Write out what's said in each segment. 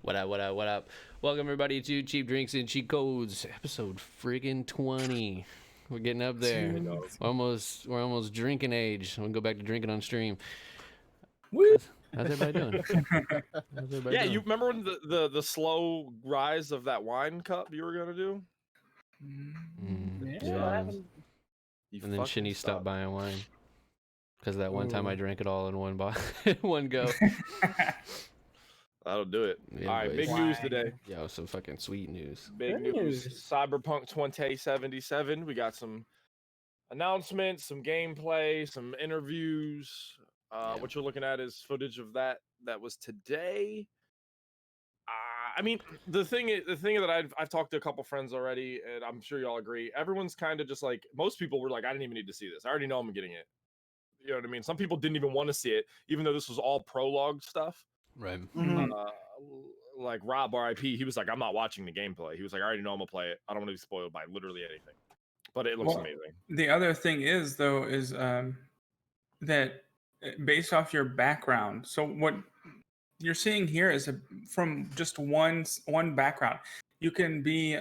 What up, what up, what up? Welcome everybody to Cheap Drinks and Cheat Codes, episode friggin' 20. We're getting up there. We're almost drinking age. We'll go back to drinking on stream. Woo! How's everybody doing? Yeah, you remember when the slow rise of that wine cup you were gonna do? Yeah. You And then fucking Shinny stopped suck. buying wine. Because that one time I drank it all in one go. That'll do it. Yeah, All right, boys. big news today. Yo, some fucking sweet news. Big news. Cyberpunk 2077. We got some announcements, some gameplay, some interviews. What you're looking at is footage of that was today. I mean, the thing that I've talked to a couple friends already, and I'm sure y'all agree. Everyone's kind of just like, most people were like, I didn't even need to see this. I already know I'm getting it. You know what I mean? Some people didn't even want to see it, even though this was all prologue stuff. Right. Like Rob RIP, he was like, I'm not watching the gameplay. He was like, I already know I'm gonna play it. I don't want to be spoiled by literally anything. But it looks amazing. The other thing is, though, is that based off your background. So what you're seeing here is from just one background. You can be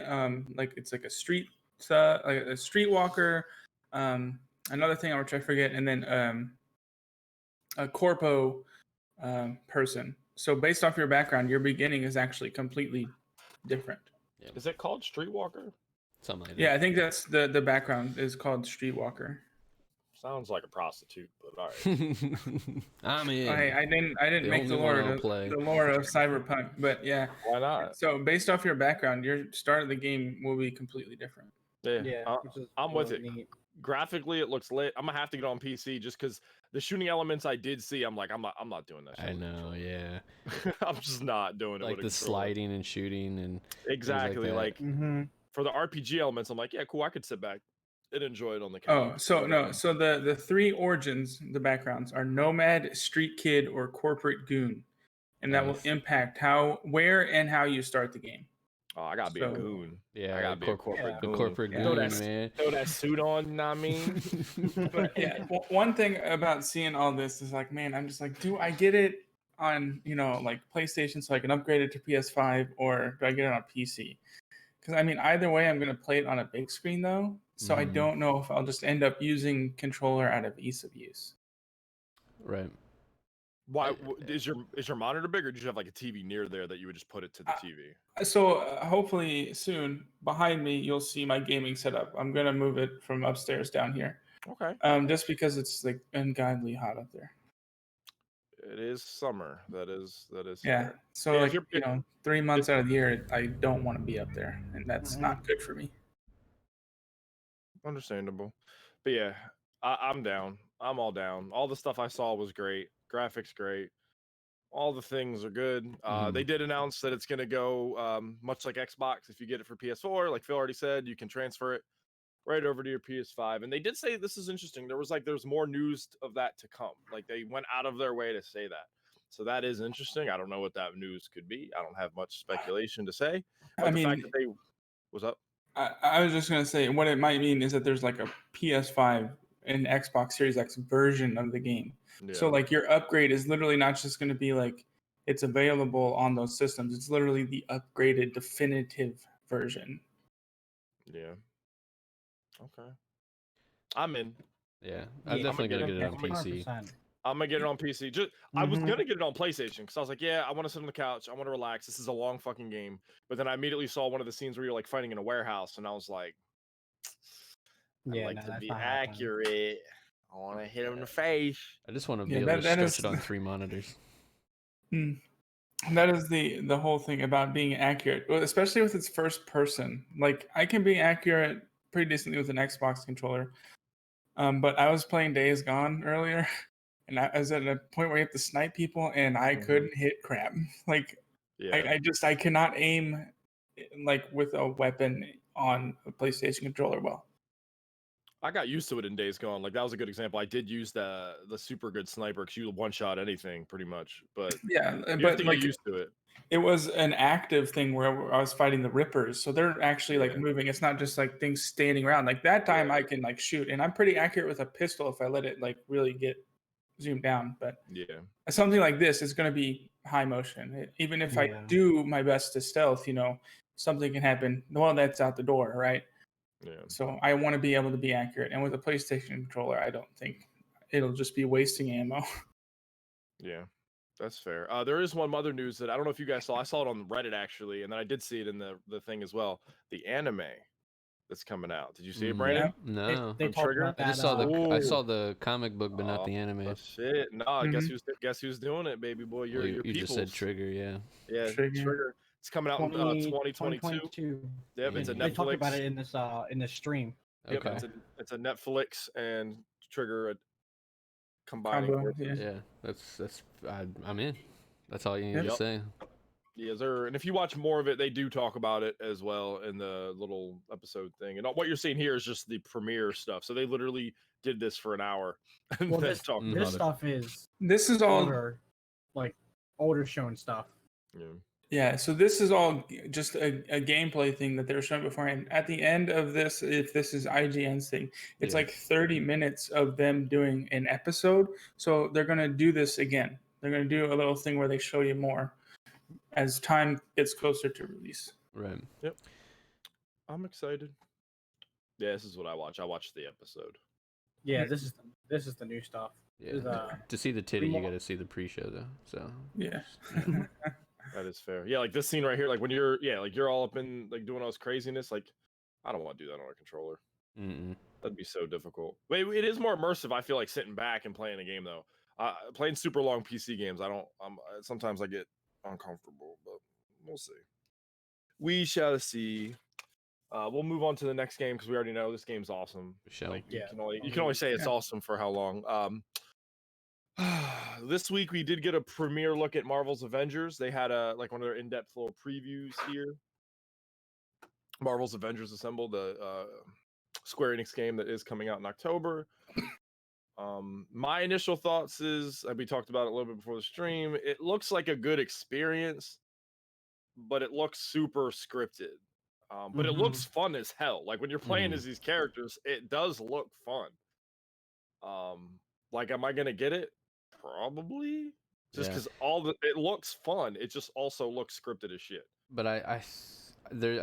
like it's like a streetwalker. Another thing which I forget, and then a corpo person. So based off your background, your beginning is actually completely different. Yeah. Is it called Streetwalker? Something like that. Yeah, I think that's the background is called Streetwalker. Sounds like a prostitute, but all right. I mean, I didn't make the lore of Cyberpunk, but yeah. Why not? So based off your background, your start of the game will be completely different. Yeah, I'm with it. Neat. Graphically, it looks lit. I'm gonna have to get on PC just because the shooting elements I did see, I'm like, I'm not doing that shit. I know, yeah. I'm just not doing it. Like the sliding and shooting and exactly like for the RPG elements, I'm like, yeah, cool. I could sit back and enjoy it on the camera. Oh, so no, so the three origins, the backgrounds are nomad, street kid, or corporate goon, and that will impact where and how you start the game. Oh, I gotta be a goon. Yeah, I gotta be a corporate goon. Corporate goon, man. Throw that suit on, you know what I mean? But yeah, one thing about seeing all this is like, man, I'm just like, do I get it on, like PlayStation so I can upgrade it to PS5, or do I get it on PC? Because I mean, either way, I'm gonna play it on a big screen though, so I don't know if I'll just end up using controller out of ease of use. Right. Why is your monitor big, or do you have like a TV near there that you would just put it to the TV? So hopefully soon, behind me, you'll see my gaming setup. I'm gonna move it from upstairs down here. Okay. Just because it's like ungodly hot up there. It is summer. That is. Yeah. So like 3 months out of the year, I don't want to be up there, and that's not good for me. Understandable, but yeah, I'm down. I'm all down. All the stuff I saw was great. Graphics great. All the things are good. They did announce that it's going to go much like Xbox. If you get it for PS4, like Phil already said, you can transfer it right over to your PS5. And they did say this is interesting. There's more news of that to come. Like they went out of their way to say that. So that is interesting. I don't know what that news could be. I don't have much speculation to say. But the fact that they what's up? I was just going to say what it might mean is that there's like a PS5 and Xbox Series X version of the game. Yeah. So like your upgrade is literally not just going to be like it's available on those systems. It's literally the upgraded definitive version. Yeah. Okay. I'm in. Yeah, I'm definitely going to get it on PC. 100%. I'm going to get it on PC. I was going to get it on PlayStation because I was like, yeah, I want to sit on the couch. I want to relax. This is a long fucking game. But then I immediately saw one of the scenes where you're like fighting in a warehouse. And I was like, I'd like to be accurate. I want to hit him in the face. I just want to be able to stretch it on 3 monitors. That is the whole thing about being accurate, especially with its first person. Like I can be accurate pretty decently with an Xbox controller. But I was playing Days Gone earlier, and I was at a point where you have to snipe people, and I couldn't hit crap. Like I cannot aim like with a weapon on a PlayStation controller well. I got used to it in Days Gone. Like that was a good example. I did use the super good sniper because you one shot anything pretty much. But yeah, you have to get used to it. It was an active thing where I was fighting the Rippers, so they're actually like moving. It's not just like things standing around. Like that time, I can like shoot, and I'm pretty accurate with a pistol if I let it like really get zoomed down. But something like this is going to be high motion. Even if I do my best to stealth, something can happen. Well, that's out the door, right? Yeah. So I want to be able to be accurate. And with a PlayStation controller, I don't think it'll just be wasting ammo. Yeah, that's fair. There is one other news that I don't know if you guys saw. I saw it on Reddit actually, and then I did see it in the thing as well. The anime that's coming out. Did you see it, Brandon? No. They On talked Trigger? about that. I just saw I saw the comic book, but not the Oh, anime. shit! Nah, guess who's doing it, baby boy? Well, Your you just said peoples. Trigger, yeah. Yeah, Trigger. It's coming out in 2022. 2022. Yep, it's a They talked about Netflix. it in this stream. Yep, Okay. it's a Netflix and Trigger combining Combo, forces. Yeah, I'm in. That's all you need to say. Yeah, and if you watch more of it, they do talk about it as well in the little episode thing. And what you're seeing here is just the premiere stuff. So they literally did this for an hour. And Well, then this talked about it. stuff is This is all older shown stuff. Yeah. Yeah, so this is all just a gameplay thing that they were showing beforehand. At the end of this, if this is IGN's thing, it's like 30 minutes of them doing an episode. So they're going to do this again. They're going to do a little thing where they show you more as time gets closer to release. Right. Yep. I'm excited. Yeah, this is what I watch. I watched the episode. Yeah, this is the new stuff. Yeah. To see the titty, you got to see the pre-show though. So yeah. That is fair. Yeah, like this scene right here, like when you're all up in like doing all this craziness, like I don't want to do that on a controller. That'd be so difficult. Wait, it is more immersive. I feel like sitting back and playing a game though. Playing super long PC games, sometimes I get uncomfortable, but we'll see. We shall see. We'll move on to the next game because we already know this game's awesome. Like, you can only say it's awesome for how long. This week we did get a premiere look at Marvel's Avengers. They had one of their in-depth little previews here. Marvel's Avengers Assemble, the Square Enix game that is coming out in October. My initial thoughts is, we talked about it a little bit before the stream. It looks like a good experience, but it looks super scripted. But it looks fun as hell. Like when you're playing as these characters, it does look fun. Am I gonna get it? Probably. Just because it looks fun. It just also looks scripted as shit. But I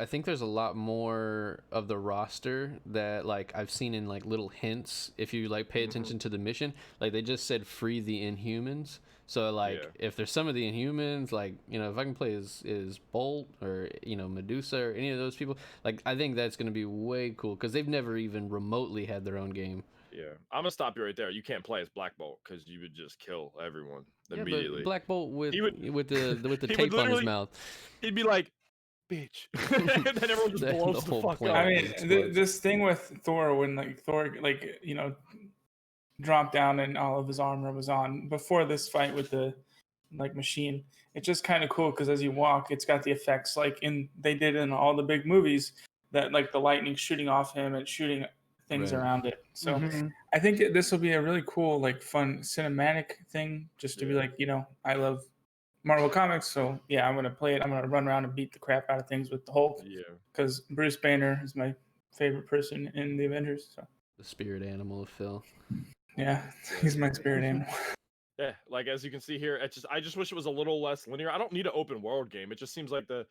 think there's a lot more of the roster that like I've seen in like little hints. If you like pay attention to the mission, like they just said free the Inhumans. So like if there's some of the Inhumans, like if I can play as Bolt or Medusa or any of those people, like I think that's gonna be way cool because they've never even remotely had their own game. Yeah, I'm gonna stop you right there. You can't play as Black Bolt because you would just kill everyone immediately. But Black Bolt with the tape on his mouth, he'd be like, "Bitch," and then everyone just blows the fuck up. I mean, this thing with Thor when Thor dropped down and all of his armor was on before this fight with the machine. It's just kind of cool because as you walk, it's got the effects they did in all the big movies that the lightning shooting off him and shooting things around it. So I think this will be a really cool, fun cinematic thing just to be I love Marvel Comics. So yeah, I'm going to play it. I'm going to run around and beat the crap out of things with the Hulk. Yeah. Because Bruce Banner is my favorite person in the Avengers. So. The spirit animal of Phil. Yeah, he's my spirit animal. Yeah, as you can see here, I just wish it was a little less linear. I don't need an open world game. It just seems like it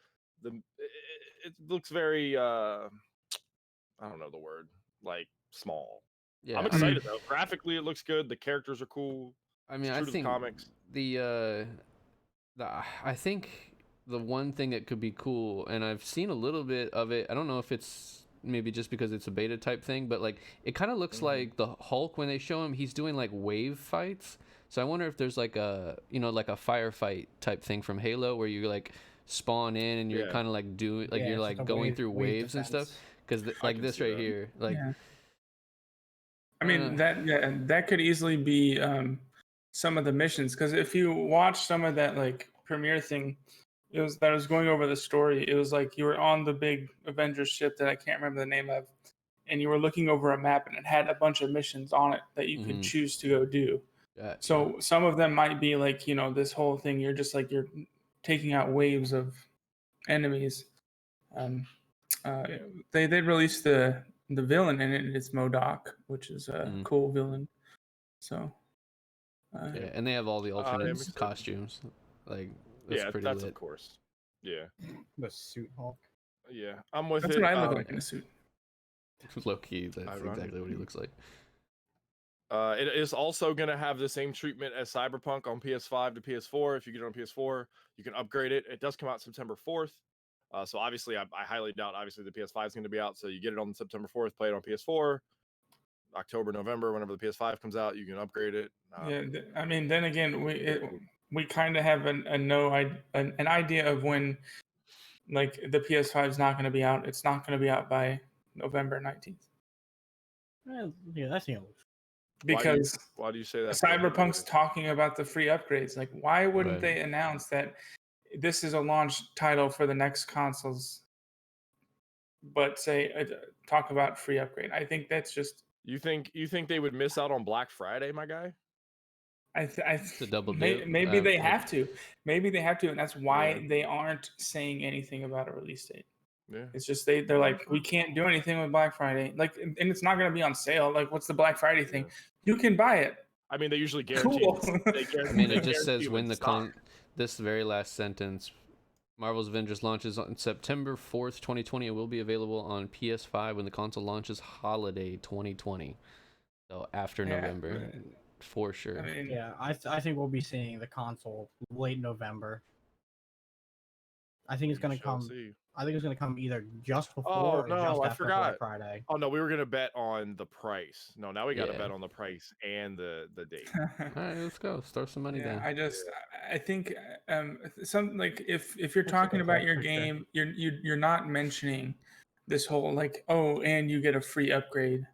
looks very I don't know the word, small. Yeah. I'm excited though. Graphically it looks good. The characters are cool. I mean, I think comics. I think the one thing that could be cool, and I've seen a little bit of it, I don't know if it's maybe just because it's a beta type thing, but it kind of looks like the Hulk when they show him, he's doing wave fights. So I wonder if there's a firefight type thing from Halo where you spawn in and you're kind of doing you're going through waves and stuff. Because this right here, I mean that could easily be some of the missions. Because if you watch some of that premiere thing, it was going over the story. It was you were on the big Avengers ship that I can't remember the name of, and you were looking over a map and it had a bunch of missions on it that you could choose to go do. So some of them might be this whole thing. You're just you're taking out waves of enemies. They released the villain in it. It's MODOK, which is a cool villain. So and they have all the alternate costumes. Like that's Yeah, pretty that's lit. of course. Yeah, The suit Hulk. yeah, I'm with That's it. what I look like in a suit. Low key, that's Ironic. exactly what he looks like. It is also going to have the same treatment as Cyberpunk on PS5 to PS4. If you get it on PS4, you can upgrade it. It does come out September 4th. So obviously, I highly doubt, obviously, the PS5 is going to be out. So you get it on September 4th, play it on PS4. October, November, whenever the PS5 comes out, you can upgrade it. Yeah, I mean, then again, we kind of have an idea of when, like, the PS5 is not going to be out. It's not going to be out by November 19th Yeah, that's the only. because why do you say that? Cyberpunk's talking about the free upgrades. Like, why wouldn't Right. they announce that this is a launch title for the next consoles, but say talk about free upgrade? I think that's just. You think they would miss out on Black Friday, my guy? It's a double dip. Maybe they like- have to. Maybe they have to, and that's why Yeah. they aren't saying anything about a release date. Yeah. It's just they're like, we can't do anything with Black Friday. Like, and it's not going to be on sale. Like, what's the Black Friday thing? Yeah. You can buy it. I mean, they usually guarantee. Cool. I mean, it just says when the this very last sentence, Marvel's Avengers launches on September 4th, 2020. It will be available on PS5 when the console launches holiday 2020. So after November, for sure. I mean, Yeah, I think we'll be seeing the console late November. I think it's gonna come. See. I think it's gonna come either just before Oh, or no, just I after forgot. Black Friday. Oh no, we were gonna bet on the price. No, now we got to Yeah. bet on the price and the date. All right, let's go. Throw some money yeah, down. I think some, like, if you're Looks talking like a about whole your picture. game, you're not mentioning this whole, like, oh, and you get a free upgrade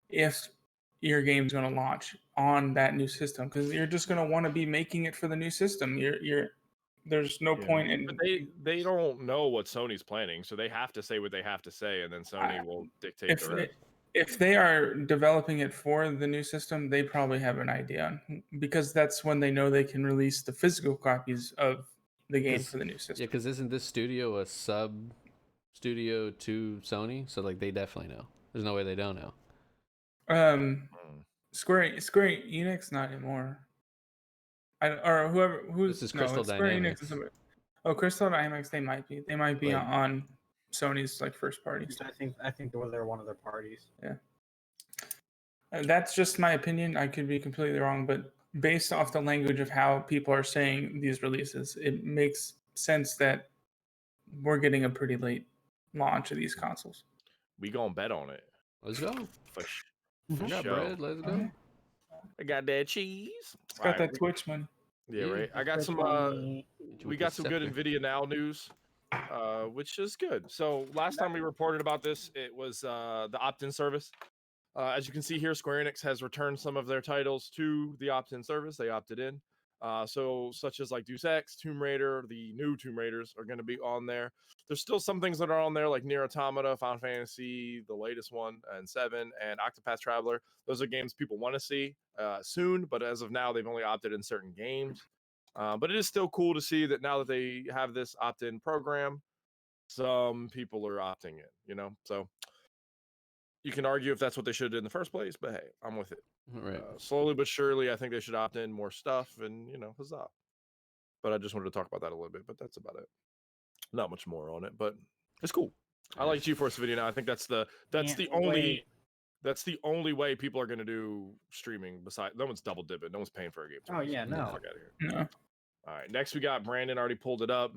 if your game's going to launch on that new system, because you're just going to want to be making it for the new system. There's no Yeah. point in. But they don't know what Sony's planning, so they have to say what they have to say, and then Sony will dictate the rest. If they are developing it for the new system, they probably have an idea, because that's when they know they can release the physical copies of the game for the new Yeah, system. because isn't this studio a sub studio to Sony? So like they definitely know. There's no way they don't know. Mm. Square Enix, not anymore. Or who's This is no, Crystal Square Dynamics. Enix is Crystal Dynamics. They might be Like- on Sony's, like, first party stuff. I think they're one of their parties. That's just my opinion. I could be completely wrong, but based off the language of how people are saying these releases, it makes sense that we're getting a pretty late launch of these consoles. We gonna bet on it. Let's go. For I got sure. bread. Let's go. I got that cheese. It's got that Twitch money. Yeah, right. I got some. We got some good Nvidia Now news, which is good. So last time we reported about this, it was the opt-in service. As you can see here, Square Enix has returned some of their titles to the opt-in service. They opted in. So such as like Deus Ex, Tomb Raider, the new Tomb Raiders are going to be on there. There's still some things that are on there like Nier Automata, Final Fantasy, the latest one, and 7, and Octopath Traveler. Those are games people want to see soon, but as of now, they've only opted in certain games. But it is still cool to see that now that they have this opt-in program, some people are opting in, So you can argue if that's what they should do in the first place, but hey, I'm with it. Right. Slowly but surely, I think they should opt in more stuff, and huzzah. But I just wanted to talk about that a little bit, but that's about it. Not much more on it, but it's cool. I like GeForce Video now. I think that's the only way people are going to do streaming. Besides, no one's double dipping. No one's paying for a game. Oh yeah, Get the no. fuck out of here. No. All right, next we got Brandon already pulled it up.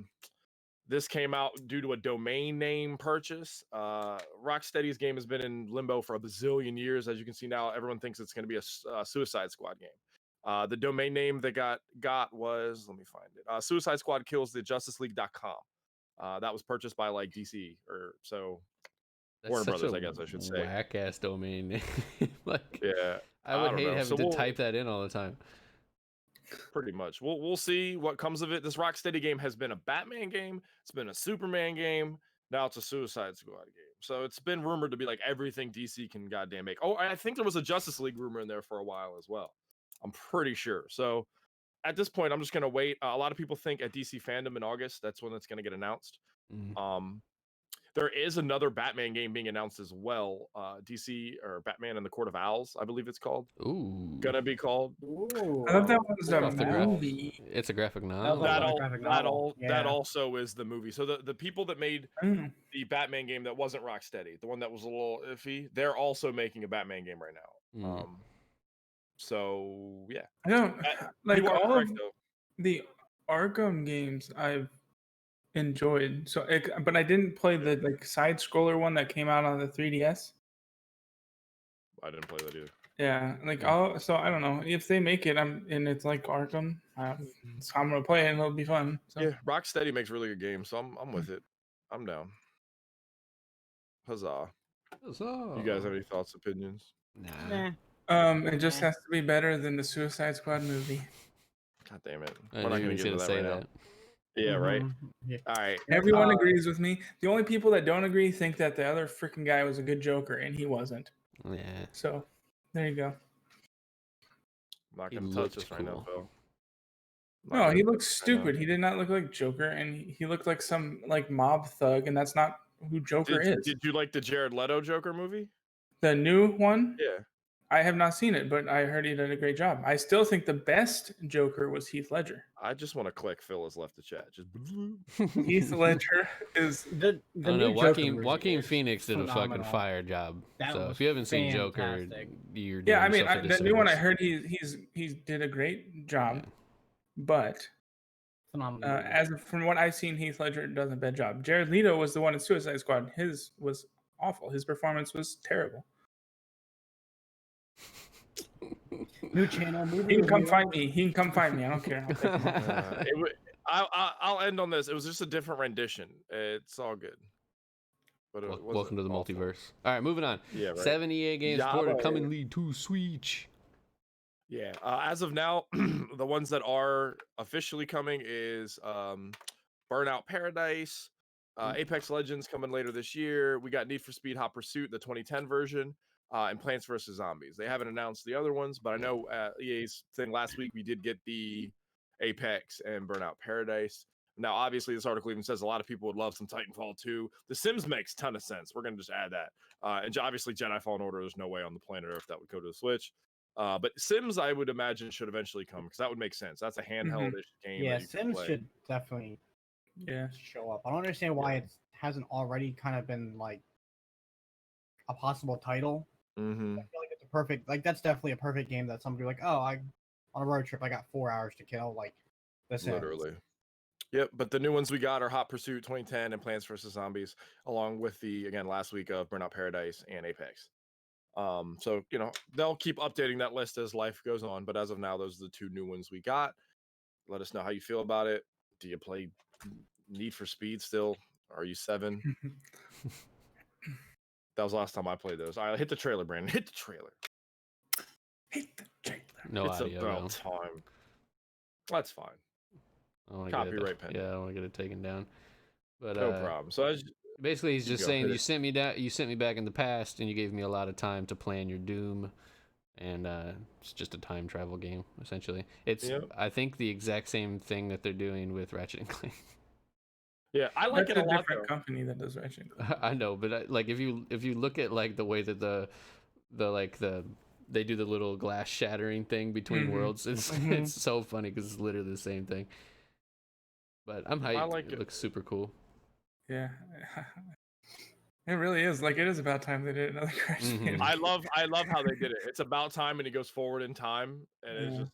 This came out due to a domain name purchase. Rocksteady's game has been in limbo for a bazillion years. As you can see now, everyone thinks it's going to be a Suicide Squad game. The domain name they got was, let me find it, Suicide Squad Kills the Justice League.com. That was purchased by like DC or so. That's Warner such Brothers, a I guess I should say. Whack ass domain name. Like, Yeah, I would don't hate know. having So to we'll- type that in all the time. Pretty much. We'll see what comes of it. This Rocksteady game has been a Batman game. It's been a Superman game. Now it's a Suicide Squad game. So it's been rumored to be like everything DC can goddamn make. Oh, I think there was a Justice League rumor in there for a while as well. I'm pretty sure. So at this point, I'm just gonna wait. A lot of people think at DC Fandom in August, that's when it's gonna get announced. Mhm. There is another Batman game being announced as well. DC or Batman and the Court of Owls, I believe it's called. Ooh. Gonna be called. Ooh. I thought that was Off the a graph. movie. It's a graphic was novel. like That a all graphic that novel, all that yeah. also is the movie. So the people that made Mm. the Batman game that wasn't Rocksteady, the one that was a little iffy, they're also making a Batman game right now. Mm. So yeah, I don't like you are all correct of though. the Arkham games I've enjoyed. So, but I didn't play the like side scroller one that came out on the 3DS. I didn't play that either. Yeah, like Yeah. so I don't know if they make it. And it's like Arkham. So I'm gonna play it and it'll be fun. So. Yeah, Rocksteady makes really good games, so I'm with it. I'm down. Huzzah! You guys have any thoughts, opinions? Nah. Nah. It just has to be better than the Suicide Squad movie. God damn it. I We're not knew gonna he get was into gonna that say right that. now. Yeah, right. Yeah. All right. Everyone agrees with me. The only people that don't agree think that the other freaking guy was a good Joker, and he wasn't. Yeah. So, there you go. I'm not He gonna touch looked this right now, cool. Phil. No, he looked stupid. He did not look like Joker, and he looked like some like mob thug, and that's not who Joker is. Did you like the Jared Leto Joker movie? The new one? Yeah. I have not seen it, but I heard he did a great job. I still think the best Joker was Heath Ledger. I just want to click Phil has left the chat. Just Heath Ledger is The I don't new know. Joker Joaquin movie is Phoenix did a fucking phenomenal. fire job. That So was if you haven't seen Joker, fantastic. you're doing yeah. I mean, yourself a the new one I disservice. heard he did a great job, Yeah. but Phenomenal. from what I've seen, Heath Ledger does a bad job. Jared Leto was the one in Suicide Squad. His was awful. His performance was terrible. New channel movie. He can come review. find me. He can come find me. I don't care. I'll end on this. It was just a different rendition. It's all good. But it Welcome to the wasn't awful. multiverse. All right, moving on. Yeah, right. 7 EA games Yeah, ported boy. commonly to Switch. Yeah. As of now, the ones that are officially coming is Burnout Paradise, Apex Legends coming later this year. We got Need for Speed Hot Pursuit, the 2010 version, and Plants vs. Zombies. They haven't announced the other ones, but I know EA's thing last week, we did get the Apex and Burnout Paradise. Now, obviously, this article even says a lot of people would love some Titanfall 2. The Sims makes a ton of sense. We're going to just add that. And obviously, Jedi Fallen Order, there's no way on the planet Earth that would go to the Switch. But Sims, I would imagine, should eventually come because that would make sense. That's a handheld-ish game. Yeah, that you can Sims play. should definitely show up. I don't understand why it hasn't already kind of been like a possible title. Mm-hmm. I feel like it's a perfect, like that's definitely a perfect game that somebody like, oh, I on a road trip, I got 4 hours to kill. Like, this Literally. Yep, but the new ones we got are Hot Pursuit 2010 and Plants vs. Zombies, along with the, again, last week of Burnout Paradise and Apex. So, you know, they'll keep updating that list as life goes on, but as of now, those are the two new ones we got. Let us know how you feel about it. Do you play Need for Speed still? Are you 7? That was the last time I played those. All right, hit the trailer, Brandon. Hit the trailer. Hit the trailer. No It's audio. about time. That's fine. I wanna Copyright get it, pending. yeah, I want to get it taken down. But No problem. So basically, he's just go, saying hit you it. sent me down. You sent me back in the past, and you gave me a lot of time to plan your doom. And it's just a time travel game, essentially. It's I think the exact same thing that they're doing with Ratchet and Clank. Yeah, I like That's it a lot. different company that does Ratchet and Clank. I know, but like if you look at like the way that they do the little glass shattering thing between worlds, it's so funny because it's literally the same thing. But I'm hyped. I like it looks super cool. Yeah. It really is. Like, it is about time they did another Crash game. I love how they did it. It's about time, and he goes forward in time, and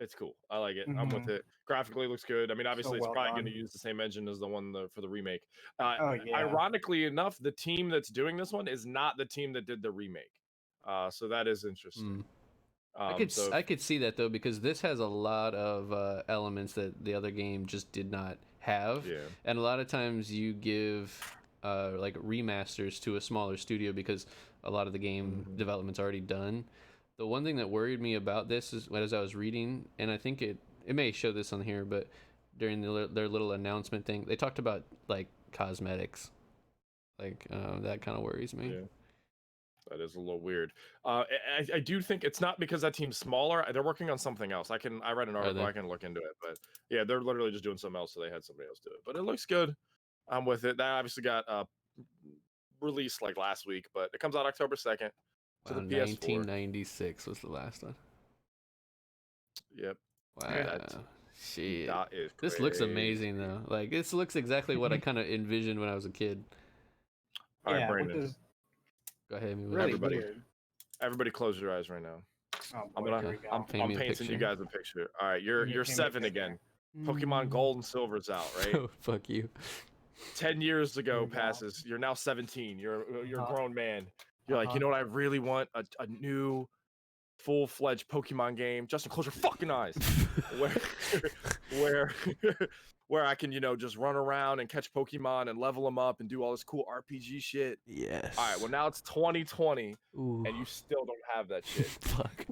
it's cool. I like it. I'm with it. Graphically, it looks good. I mean, obviously, it's probably going to use the same engine as the one for the remake. Ironically enough, the team that's doing this one is not the team that did the remake. So that is interesting. I could see that though, because this has a lot of elements that the other game just did not have. Yeah. And a lot of times you give like remasters to a smaller studio because a lot of the game development's already done. The one thing that worried me about this is as I was reading, and I think it may show this on here, but during their little announcement thing, they talked about like cosmetics. Like that kind of worries me. Yeah. That is a little weird. I do think it's not because that team's smaller. They're working on something else. I read an article. I can look into it. But yeah, they're literally just doing something else, so they had somebody else do it. But it looks good. I'm with it. That obviously got released like last week, but it comes out October 2nd to the PS4. 1996 was the last one. Yep. Wow. Yeah. Shit. That is This looks crazy. amazing though. Like this looks exactly what I kind of envisioned when I was a kid. All right, Yeah, which Brandon. is Go ahead, me. really Everybody. weird. Everybody close your eyes right now. Oh I'm boy, gonna here we go. I'm Paint me a painting you picture. guys a picture. All right, you're Can you paint me a 7 picture? again. Pokemon Gold and Silver's out, right? Oh, fuck you. 10 years Here ago we go. passes. You're now 17. You're a Uh-huh. grown man. You're like, you know what I really want? A new full-fledged Pokemon game. Justin, close your fucking eyes. where where I can, just run around and catch Pokemon and level them up and do all this cool RPG shit. Yes. All right, well now it's 2020 Ooh. and you still don't have that shit. Fuck.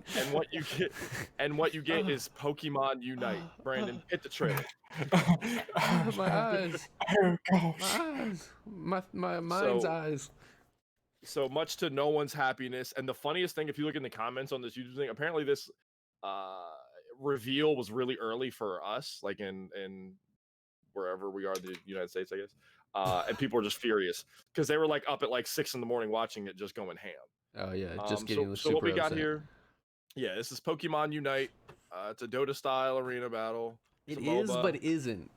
And what you get is Pokemon Unite. Brandon, hit the trailer. My eyes. Oh My gosh. eyes. My mind's So- eyes. So much to no one's happiness. And the funniest thing, if you look in the comments on this YouTube thing, apparently this reveal was really early for us, like in wherever we are in the United States, I guess. And people were just furious because they were like up at like 6 a.m. watching it, just going ham. Oh yeah, just So- getting the so super what we got upset. here, yeah, this is Pokemon Unite. It's a Dota style arena battle. It It's a is, MOBA. but isn't.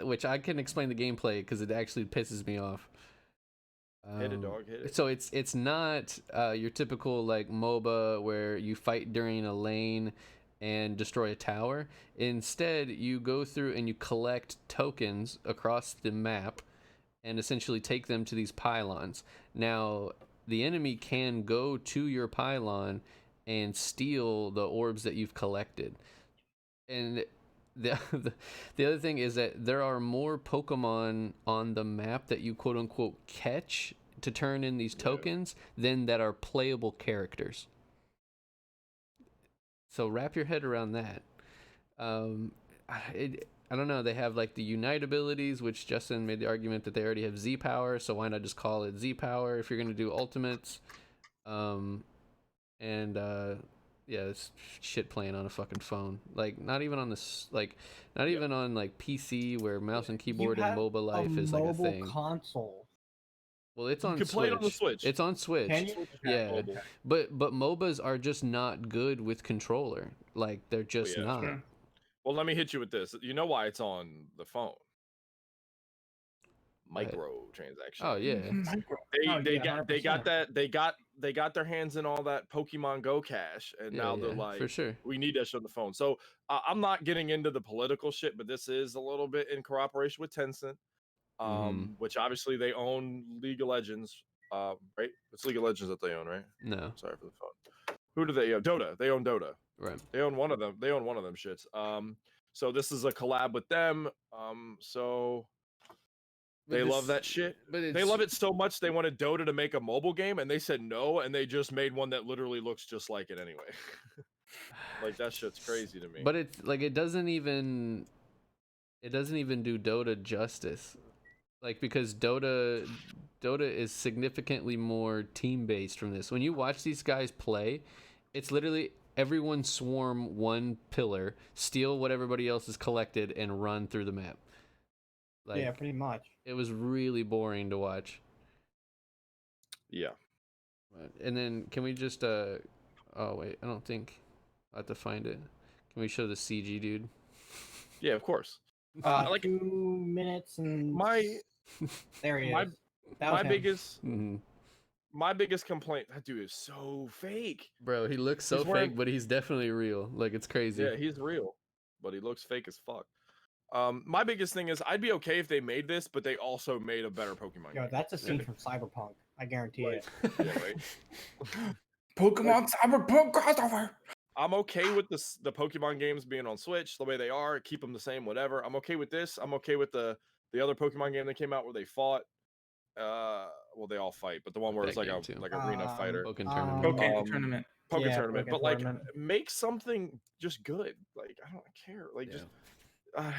Which I can explain the gameplay because it actually pisses me off. Hit it, dog. Hit it. So it's not your typical like MOBA where you fight during a lane and destroy a tower. Instead, you go through and you collect tokens across the map and essentially take them to these pylons. Now, the enemy can go to your pylon and steal the orbs that you've collected. And the other thing is that there are more Pokemon on the map that you quote unquote catch to turn in these tokens than that are playable characters. So wrap your head around that. I don't know. They have like the Unite abilities, which Justin made the argument that they already have Z power. So why not just call it Z power if you're going to do ultimates? Yeah, it's shit playing on a fucking phone. Like not even on this, like not even on like PC where mouse and keyboard You and have mobile life is like a mobile thing. console. Well, it's You on can Switch. play it on the Switch. It's on Switch. Can you? Yeah, Mobile. but MOBAs are just not good with controller. Like they're just yeah, not. sure. Well, let me hit you with this. You know why it's on the phone? Microtransaction. Oh yeah. Micro. They got their hands in all that Pokemon Go cash, and Yeah, now they're yeah, like, for sure. we need that shit on the phone. So I'm not getting into the political shit, but this is a little bit in cooperation with Tencent, which obviously they own League of Legends, right? It's League of Legends that they own, right? No. Sorry for the phone. Who do they own? Dota. They own Dota. Right. They own one of them. They own one of them shits. So this is a collab with them. So they love that shit. But They love it so much they wanted Dota to make a mobile game, and they said no, and they just made one that literally looks just like it anyway. Like that shit's crazy to me. But it's like it doesn't even do Dota justice. Like because Dota is significantly more team based from this. When you watch these guys play, it's literally everyone swarm one pillar, steal what everybody else has collected, and run through the map. Like, Yeah, pretty much. it was really boring to watch. Yeah. And then can we just oh wait, I don't think I have to find it. Can we show the CG dude? Yeah, of course. Like 2 minutes and there he my- is. That was him. My biggest complaint, that dude is so fake. Bro, he looks so He's fake, wearing- but he's definitely real. Like it's crazy. Yeah, he's real, but he looks fake as fuck. My biggest thing is I'd be okay if they made this, but they also made a better Pokemon Yo, game. that's a scene from Cyberpunk. I guarantee Like, it. yeah, right? Pokemon Cyberpunk crossover. I'm okay with the Pokemon games being on Switch the way they are. Keep them the same, whatever. I'm okay with this. I'm okay with the other Pokemon game that came out where they fought. Well, they all fight, but the one where it's That like game too. arena fighter, Pokken tournament. Pokemon tournament. Poké Yeah, tournament. Poké But like, tournament. make something just good. Like, I don't care. Like, Yeah. just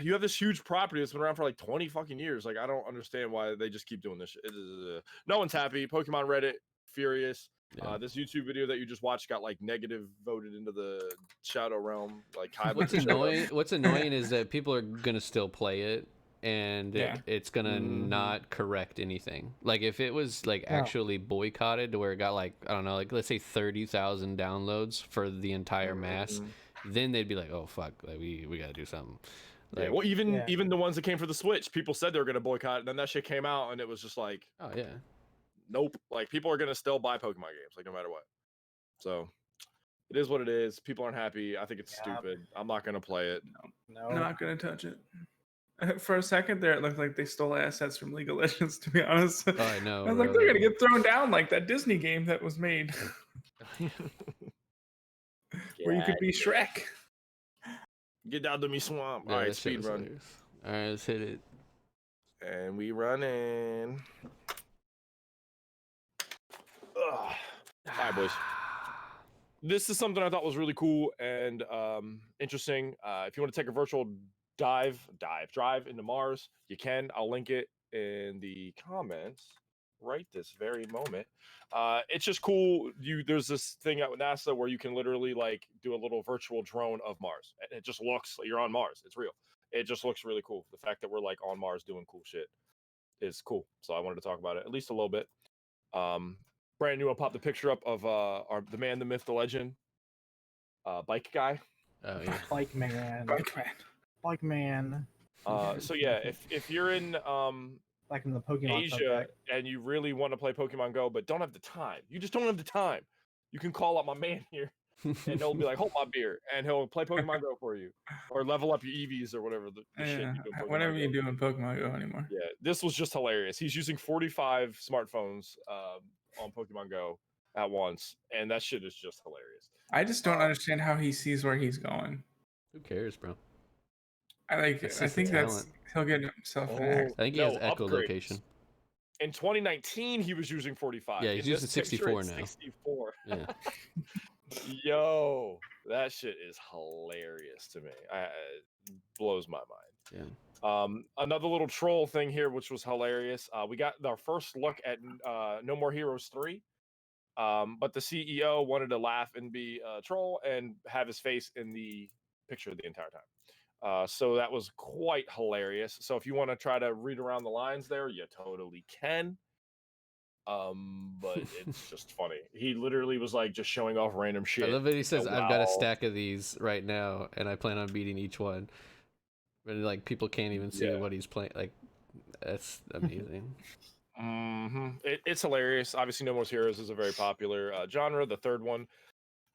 you have this huge property that's been around for like 20 fucking years. Like, I don't understand why they just keep doing this shit. No one's happy. Pokemon Reddit furious. Yeah. This YouTube video that you just watched got like negative voted into the Shadow Realm. Like, Kai What's looked at Shadow- annoying is that people are gonna still play it. and Yeah. it's gonna not correct anything. Like if it was like actually boycotted to where it got like, I don't know, like let's say 30,000 downloads for the entire mass, then they'd be like, oh fuck, like we gotta do something. Like, yeah, well, even the ones that came for the Switch, people said they were gonna boycott it, and then that shit came out, and it was just like, oh yeah, nope. Like people are gonna still buy Pokemon games, like no matter what. So it is what it is. People aren't happy. I think it's stupid. I'm not gonna play it. No, not gonna touch it. For a second there, it looked like they stole assets from League of Legends. To be honest, oh, I know. I was like, they're gonna get thrown down like that Disney game that was made, where you could be Shrek. Get down to me swamp. Yeah, All right, speed run. All right, let's hit it. And we running. All right, boys. This is something I thought was really cool and interesting. If you want to take a virtual drive into Mars, you can. I'll link it in the comments right this very moment. It's just cool. There's this thing out with NASA where you can literally like do a little virtual drone of Mars. And it just looks like you're on Mars. It's real. It just looks really cool. The fact that we're like on Mars doing cool shit is cool. So I wanted to talk about it at least a little bit. Brand new, I'll pop the picture up of the man, the myth, the legend, bike guy. Oh yeah. Bike man. So yeah, if you're in like in the Pokemon Asia subject. and you really want to play Pokemon Go but don't have the time, you just don't have the time, you can call up my man here and he'll be like, hold my beer, and he'll play Pokemon Go for you, or level up your EVs or whatever the shit you do in whatever you do in Pokemon Go anymore. Yeah, this was just hilarious. He's using 45 smartphones on Pokemon Go at once, and that shit is just hilarious. I just don't understand how he sees where he's going. Who cares, bro? I think that's he'll get himself an act. I think he has echolocation. In 2019, he was using 45. Yeah, he's using 64 now. 64. Yeah. Yo, that shit is hilarious to me. It blows my mind. Yeah. Another little troll thing here, which was hilarious. We got our first look at No More Heroes 3. But the CEO wanted to laugh and be a troll and have his face in the picture the entire time. So that was quite hilarious. So if you want to try to read around the lines there, you totally can. But it's just funny. He literally was like just showing off random shit. I love that he says, I've got a stack of these right now, and I plan on beating each one. But like people can't even see what he's playing. Like, that's amazing. It's hilarious. Obviously, No More Heroes is a very popular genre. The third one,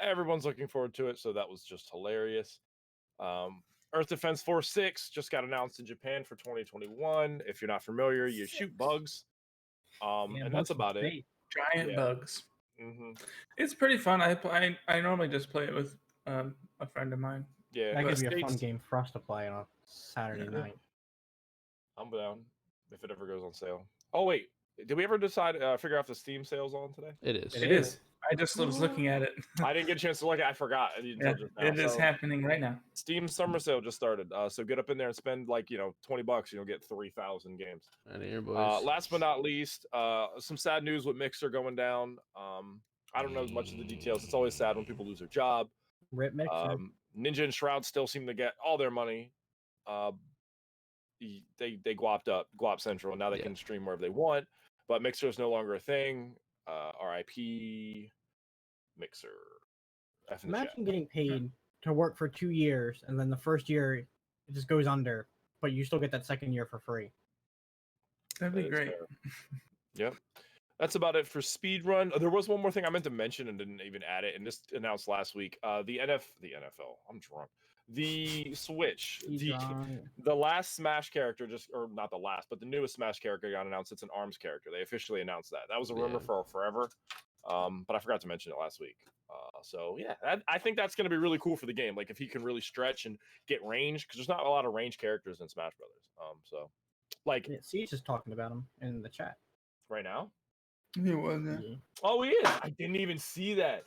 everyone's looking forward to it. So that was just hilarious. Earth Defense Force 6 just got announced in Japan for 2021. If you're not familiar, you shoot bugs. And that's about it. Giant bugs. It's pretty fun. I normally just play it with a friend of mine. Yeah, that could be a fun game for us to play on a Saturday night. I'm down if it ever goes on sale. Oh wait, did we ever decide figure out if the Steam sale's on today? It is. It is. I just was looking at it. I didn't get a chance to look at it. I forgot. It is happening right now. Steam summer sale just started. So get up in there and spend like, $20, you'll get 3,000 games. Out of here, boys. Last but not least, some sad news with Mixer going down. I don't know much of the details. It's always sad when people lose their job. Rip Mixer. Ninja and Shroud still seem to get all their money. They guapped up Guap Central, and now they can stream wherever they want. But Mixer is no longer a thing. RIP Mixer. Imagine getting paid to work for 2 years, and then the first year it just goes under, but you still get that second year for free. That'd be great. Yep. That's about it for Speedrun. There was one more thing I meant to mention and didn't even add it, and this announced last week. The NFL. I'm drunk. The Switch. The last Smash character or not the last, but the newest Smash character got announced. It's an ARMS character. They officially announced that. That was a rumor for forever. But I forgot to mention it last week. So yeah, I think that's going to be really cool for the game. Like if he can really stretch and get range, because there's not a lot of range characters in Smash Brothers. So like Siege is talking about him in the chat right now. He wasn't. Oh, he is. I didn't even see that.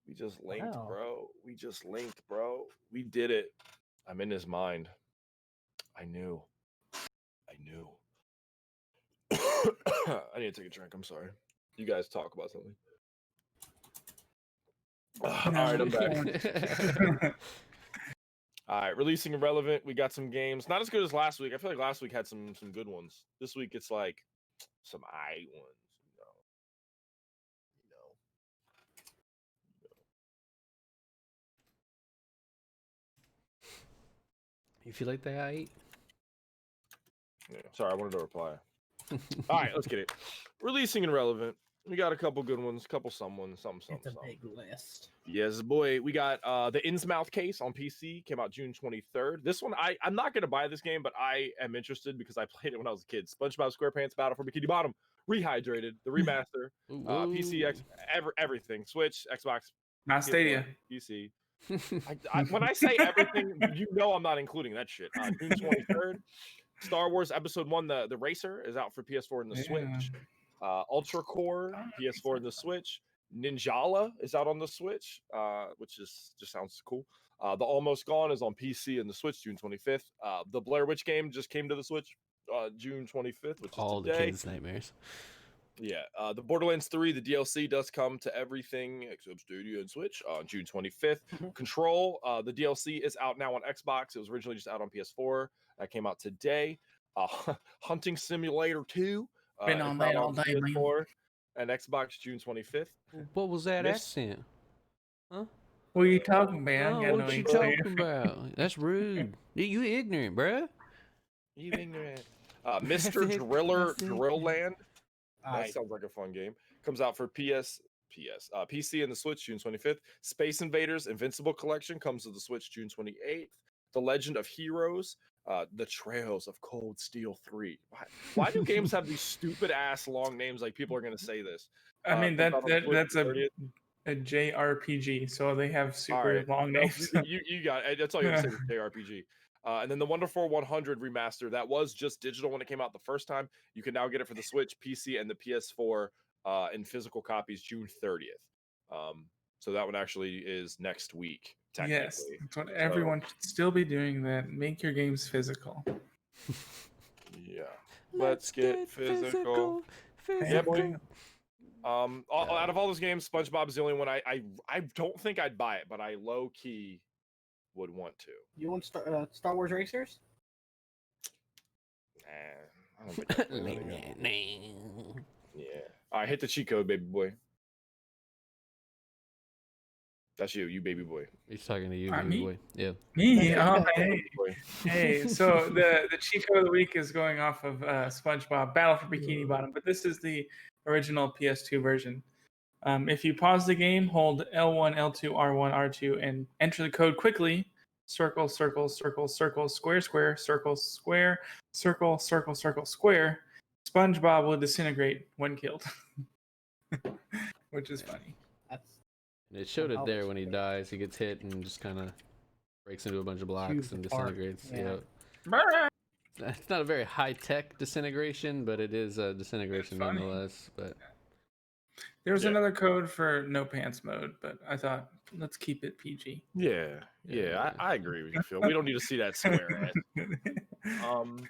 We just linked, bro. We just linked, bro. We did it. I'm in his mind. I knew. I need to take a drink. I'm sorry. You guys talk about something. All right, I'm back. All right, releasing irrelevant. We got some games. Not as good as last week. I feel like last week had some good ones. This week it's like some eye ones. You know. You feel like they ate? Yeah. Sorry, I wanted to reply. All right, let's get it. Releasing irrelevant. We got a couple good ones, couple some. It's a big list. Yes, boy. We got the Innsmouth case on PC. Came out June 23rd. This one, I'm not going to buy this game, but I am interested because I played it when I was a kid. SpongeBob SquarePants Battle for Bikini Bottom. Rehydrated. The remaster. PC, everything. Switch, Xbox. Not Stadia. PC. When I say everything, you know I'm not including that shit. June 23rd. Star Wars Episode 1, the Racer, is out for PS4 and the Switch. Ultra Core, PS4 and the Switch. Ninjala is out on the Switch, which just sounds cool. The Almost Gone is on PC and the Switch, June 25th. The Blair Witch game just came to the Switch, June 25th, which is all today. the kids' nightmares. Yeah, the Borderlands 3, the DLC does come to everything except Stadia and Switch on June 25th. Control, the DLC is out now on Xbox. It was originally just out on PS4. That came out today. Hunting Simulator 2. Been on that all day, PS4 and Xbox June 25th. What was that accent? Huh? What are you talking about? Oh, what you talking about? That's rude. You ignorant, bruh. You ignorant. Mr. Driller Drillland. That sounds like a fun game. Comes out for PC and the Switch June 25th. Space Invaders Invincible Collection comes to the Switch June 28th. The Legend of Heroes, The Trails of Cold Steel 3. Why do games have these stupid ass long names? Like people are gonna say this. I mean that's a JRPG, so they have super long names. You got it. That's all you have to say. JRPG. And then the Wonderful 100 remaster that was just digital when it came out the first time. You can now get it for the Switch, PC, and the PS4 in physical copies June 30th. So that one actually is next week. Yes, that's what everyone should still be doing. That make your games physical. Yeah, let's get physical. Yeah, boy. Out of all those games, SpongeBob is the only one I don't think I'd buy it, but I low key would want to. You want Star Wars Racers? Nah, I don't think yeah. All right, hit the cheat code, baby boy. That's you baby boy. He's talking to you, baby boy. Yeah. Me? Oh, hey. So the cheat code of the week is going off of SpongeBob Battle for Bikini Bottom, but this is the original PS2 version. If you pause the game, hold L1, L2, R1, R2, and enter the code quickly. Circle, circle, circle, circle, square, square, circle, square, circle, circle, circle, square. SpongeBob will disintegrate when killed, which is funny. It showed it there when he dies. He gets hit and just kind of breaks into a bunch of blocks and disintegrates. Yeah. It's not a very high-tech disintegration, but it is a disintegration nonetheless. But there's another code for no pants mode, but I thought let's keep it PG. Yeah. I agree with you, Phil. We don't need to see that square ass.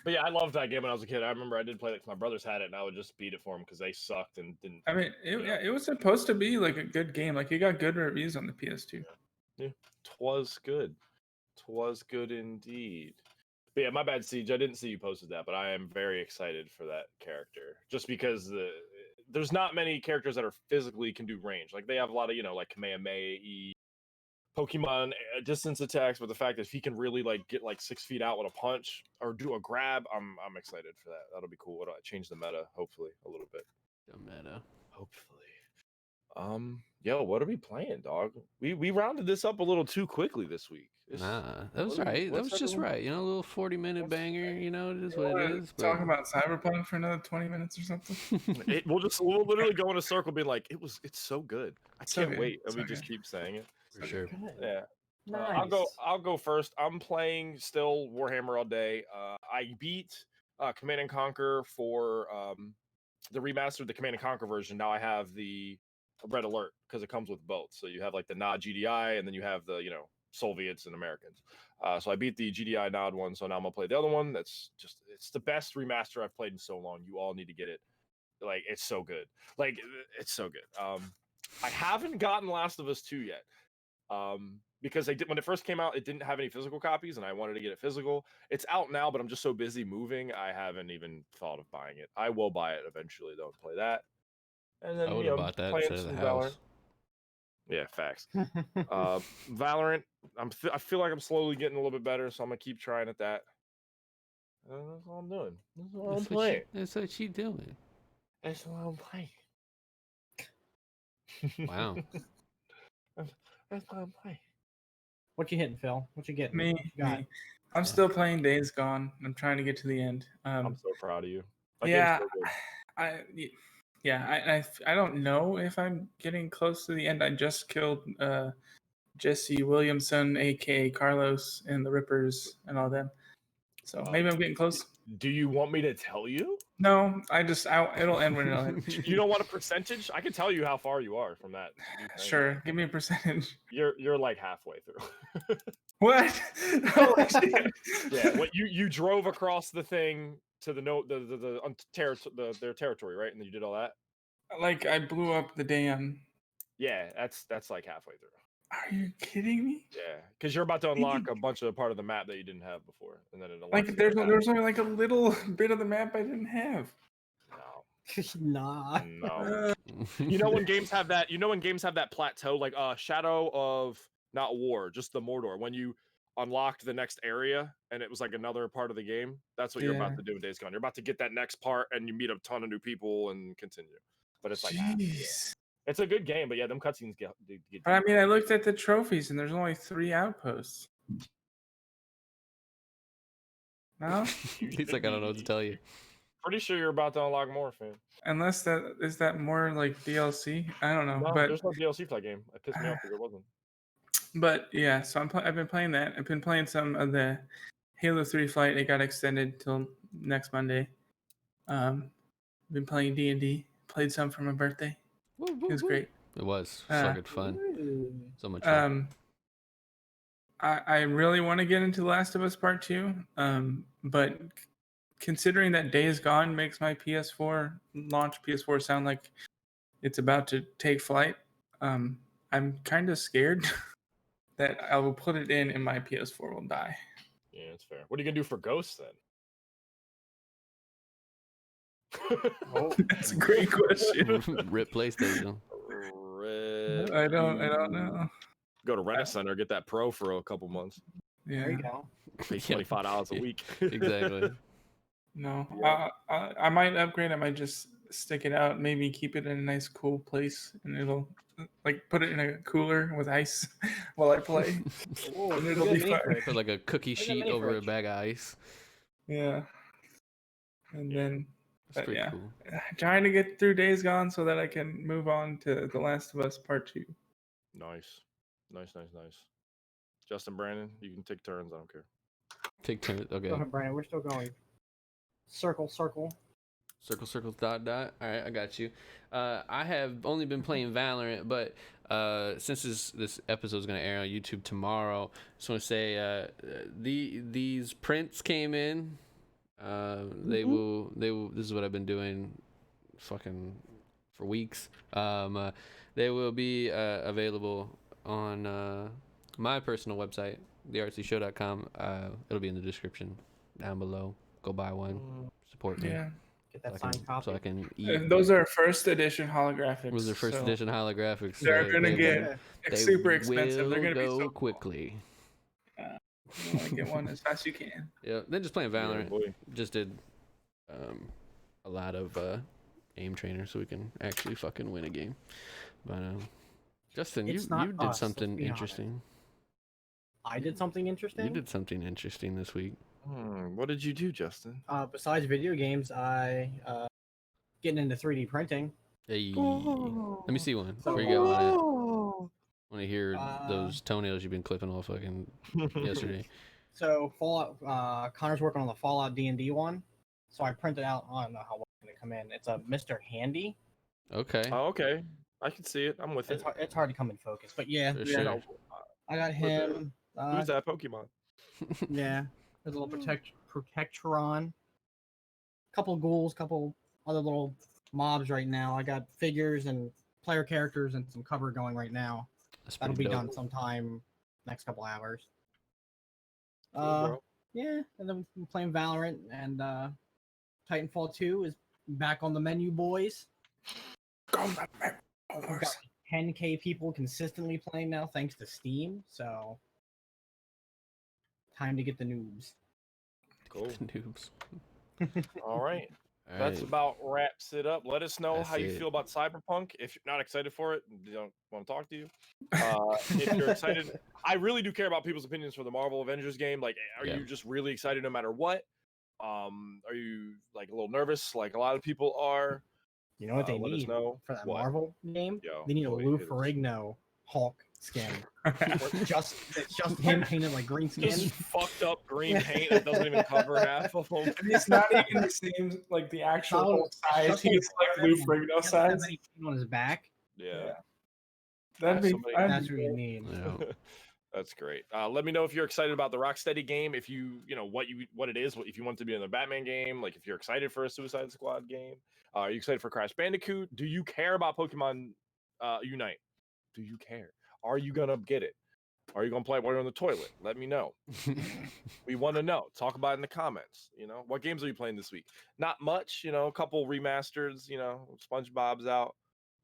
But yeah, I loved that game when I was a kid. I remember I did play it. My brothers had it, and I would just beat it for them because they sucked and didn't. I mean, it was supposed to be like a good game. Like, you got good reviews on the PS2. Yeah, twas good. Twas good indeed. But yeah, my bad, Siege. I didn't see you posted that, but I am very excited for that character. Just because there's not many characters that are physically can do range. Like, they have a lot of, like Kamehameha, Pokemon distance attacks, but the fact that if he can really get 6 feet out with a punch or do a grab, I'm excited for that. That'll be cool. It'll change the meta, hopefully, a little bit. The meta. Hopefully. What are we playing, dog? We rounded this up a little too quickly this week. That was right. That was just right. A little 40-minute banger. It is what it is. Talk about Cyberpunk for another 20 minutes or something. We'll literally go in a circle, being like, it's so good. I can't wait, and we just keep saying it. For sure. Yeah. Nice. I'll go first. I'm playing still Warhammer all day. I beat Command and Conquer for the remastered the Command and Conquer version. Now I have the Red Alert because it comes with both. So you have the NOD GDI, and then you have the Soviets and Americans. So I beat the GDI NOD one. So now I'm gonna play the other one. It's the best remaster I've played in so long. You all need to get it. It's so good. It's so good. I haven't gotten Last of Us 2 yet. Because they did when it first came out, it didn't have any physical copies, and I wanted to get it physical. It's out now, but I'm just so busy moving, I haven't even thought of buying it. I will buy it eventually, though, and play that. And then I would have bought that playing instead of the some house. Valorant. Yeah, facts. Valorant, I feel like I'm slowly getting a little bit better, so I'm gonna keep trying at that. That's all I'm doing. That's all I'm playing. That's what she doing. That's all I'm playing. Wow. That's all I'm playing. What you hitting, Phil? What you getting? Me, What you got? me. I'm still playing Days Gone. I'm trying to get to the end. I'm so proud of you. That Yeah, game's so good. I don't know if I'm getting close to the end. I just killed Jesse Williamson, aka Carlos, and the Rippers and all them. So maybe I'm getting close. Do you want me to tell you? No, it'll end when it'll end. You don't want a percentage? I can tell you how far you are from that. Sure, give me a percentage. You're like halfway through. What? Holy shit. Yeah, what you drove across the thing to their territory, right? And then you did all that. Like I blew up the dam. Yeah, that's like halfway through. Are you kidding me? Yeah, because you're about to unlock a bunch of part of the map that you didn't have before, and then it unlocks Like there's only like a little bit of the map I didn't have. Nah. No. You know when games have that? You know when games have that plateau, like Shadow of not War, just the Mordor. When you unlocked the next area and it was like another part of the game. That's what you're about to do in Days Gone. You're about to get that next part and you meet a ton of new people and continue. But it's like, it's a good game. But yeah, them cutscenes get But I mean, I looked at the trophies and there's only 3 outposts. No? He's like, I don't know what to tell you. Pretty sure you're about to unlock more, fam. Unless is that more like DLC? I don't know. No, but there's no DLC for that game. It pissed me off because there wasn't. But yeah, so I've been playing that. I've been playing some of the Halo 3 flight. It got extended till next Monday. Been playing D&D. Played some for my birthday. It was great. It was so good fun. So much fun. I really want to get into Last of Us Part 2. But considering that Days Gone makes my launch PS4 sound like it's about to take flight, I'm kind of scared that I will put it in and my PS4 will die. Yeah, that's fair. What are you gonna do for Ghosts then? That's a great question. Rip PlayStation. I don't know. Go to Rent-A-Center, get that Pro for a couple months. Yeah. There you go. Pay $25 a week. Exactly. No, I might upgrade. I might just stick it out. Maybe keep it in a nice, cool place, and it'll like put it in a cooler with ice while I play. And it'll be fun. Put like a cookie sheet over a bag of ice. Yeah. And then, That's pretty cool. Trying to get through Days Gone so that I can move on to The Last of Us Part 2. Nice. Justin, Brandon, you can take turns. I don't care. Take turns. Okay. Go ahead, Brandon. We're still going. Circle. Circle, dot. All right, I got you. I have only been playing Valorant, but since this episode is going to air on YouTube tomorrow, I just want to say these prints came in. They will. This is what I've been doing, fucking, for weeks. They will be available on my personal website, theartsyshow.com. It'll be in the description down below. Go buy one. Support me. Yeah. Get that signed copy. So I can eat. And those are first edition holographics. Those are first edition holographics. They're gonna get super expensive. They're gonna be so quickly. You want to get one as fast as you can. Yeah, then just playing Valorant. Yeah, just did a lot of aim trainer so we can actually fucking win a game. But Justin, you did something interesting. I did something interesting? You did something interesting this week. What did you do, Justin? Besides video games, I getting into 3D printing. Hey, let me see one. Where you got on it? I want to hear those toenails you've been clipping off fucking yesterday. So Fallout, Connor's working on the Fallout D&D one. So I printed out. I don't know how it's gonna come in. It's a Mr. Handy. Okay. Oh, okay. I can see it. I'm with it. It's hard to come in focus, but yeah. Sure. I got him. Who's that Pokemon? Yeah. There's a little Protectron. Couple ghouls, couple other little mobs right now. I got figures and player characters and some cover going right now. That's That'll pretty be dope. done sometime next couple hours. Cool, bro. Yeah, and then we're playing Valorant, and Titanfall 2 is back on the menu, boys. We've got 10K people consistently playing now, thanks to Steam. So, time to get the noobs. Cool. The noobs. All right. All That's right. about wraps it up. Let us know That's how you it. feel about Cyberpunk. If you're not excited for it, don't want to talk to you. If you're excited, I really do care about people's opinions for the Marvel Avengers game. Like, are Yeah. you just really excited no matter what? Are you like a little nervous, like a lot of people are? You know what they Let us need know. for that What? Marvel game? Yo, They need a boy, Lou hit us. Ferrigno Hulk skin. It's just him painted like green skin. Just fucked up green paint that doesn't even cover half of them. And it's not even the same, like the actual Oh, Hulk size. He's like Lou Ferrigno He doesn't size. have any paint on his back. Yeah. That'd be. Somebody- That's what you need. Yeah. That's great. Let me know if you're excited about the Rocksteady game. If you know what it is. If you want it to be in the Batman game, like if you're excited for a Suicide Squad game, are you excited for Crash Bandicoot? Do you care about Pokemon Unite? Do you care? Are you gonna get it? Are you gonna play it while you're on the toilet? Let me know. We want to know. Talk about it in the comments. You know, what games are you playing this week? Not much. You know, a couple remasters. You know, SpongeBob's out.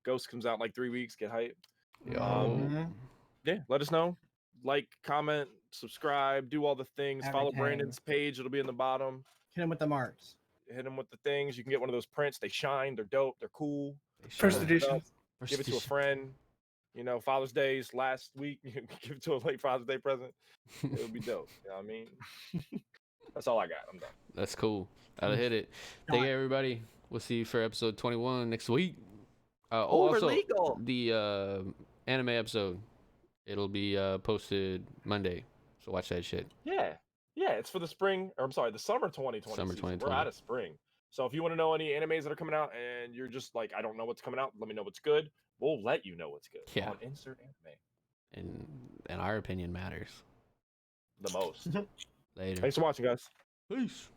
Ghost comes out in like 3 weeks. Get hype. Yo. Yeah, let us know. Like, comment, subscribe, do all the things. Follow Everything. Brandon's page. It'll be in the bottom. Hit him with the marks. Hit him with the things. You can get one of those prints. They shine. They're dope. They're cool. First Sure. edition. Give it to a friend. You know, Father's Day's last week. You can give it to a late Father's Day present. It would be dope. You know what I mean? That's all I got. I'm done. That's cool. That'll hit it. Thank you, everybody. We'll see you for episode 21 next week. Also, legal. the anime episode, it'll be posted Monday. So watch that shit. Yeah. Yeah, it's for the spring, or I'm sorry, the summer 2020 Summer season. 2020. We're out of spring. So if you want to know any animes that are coming out and you're just like, I don't know what's coming out, let me know what's good. We'll let you know what's good Yeah. on Insert Anime. And our opinion matters. The most. Later. Thanks for watching, guys. Peace.